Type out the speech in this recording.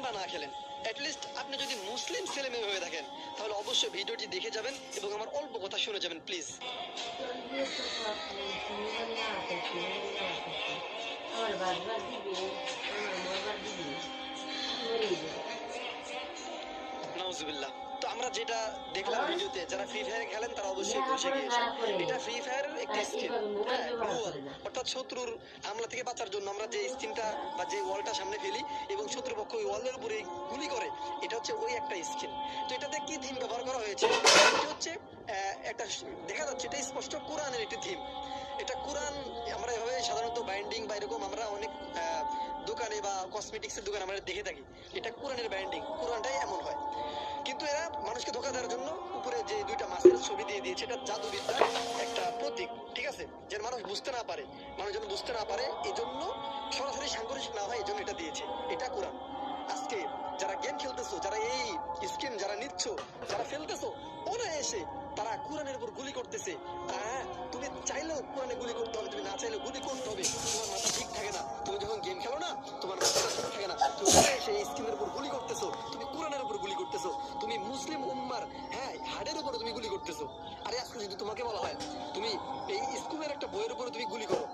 বা না খেলেন, অ্যাটলিস্ট আপনি যদি মুসলিম ছেলে মেয়ে হয়ে থাকেন তাহলে অবশ্যই ভিডিওটি দেখে যাবেন এবং আমার অল্প কথা শুনে যাবেন প্লিজ। নাউজুবিল্লাহ। তো আমরা যেটা দেখলাম ভিডিওতে, যারা ফ্রি ফায়ার খেলেন তারা অবশ্যই বুঝে গিয়েছে এটা ফ্রি ফায়ারের একটি স্কিন। হ্যাঁ, ব্লু ওয়াল, অর্থাৎ শত্রুর হামলা থেকে বাঁচার জন্য আমরা যে স্কিনটা বা যে ওয়ালটা সামনে ফেলি এবং শত্রুপক্ষ ওই ওয়ালের উপরে গুলি করে, এটা হচ্ছে ওই একটা স্কিন। তো এটাতে কি থিম ব্যবহার করা হয়েছে? এটি হচ্ছে একটা দেখা যাচ্ছে এটা স্পষ্ট কোরআনের একটি থিম। এটা কোরআন আমরা এভাবে সাধারণত বাইন্ডিং বা এরকম আমরা অনেক দোকানে বা কসমেটিক্সের দোকানে আমরা দেখে থাকি, এটা কোরআনের বাইন্ডিং, কোরআনটাই এমন হয়। কিন্তু এরা মানুষকে ধোঁকা দেওয়ার জন্য উপরে যে দুইটা মাছের ছবি দিয়ে দিয়েছে, এটা জাদুবিদ্যার একটা প্রতীক, ঠিক আছে, যে মানুষ বুঝতে না পারে, মানুষ যেন বুঝতে না পারে, এই জন্য সরাসরি সাংঘর্ষিক না হয় এই জন্য এটা দিয়েছে। এটা কোরআন। আজকে যারা গেম খেলতেছো, যারা এই স্কিন যারা নিচ্ছ, যারা ফেলতেছো, ওরা এসে তারা কোরআনের উপর গুলি করতেছে। তুমি চাইলেও কোরআনে গুলি করতে হবে, তুমি না চাইলেও গুলি করতে হবে। তোমার মাথা ঠিক থাকে না, তুমি যখন গেম খেলো না তোমার মাথা ঠিক থাকে না, তুমি এসে এই স্কিনের উপর গুলি করতেছো, তুমি কোরআনের উপর গুলি করতেছো, তুমি মুসলিম উম্মার হাড়ের উপরে তুমি গুলি করতেছো। আরে আজকে যদি তোমাকে বলা হয় তুমি এই স্কুলের একটা বইয়ের উপরে তুমি গুলি করো,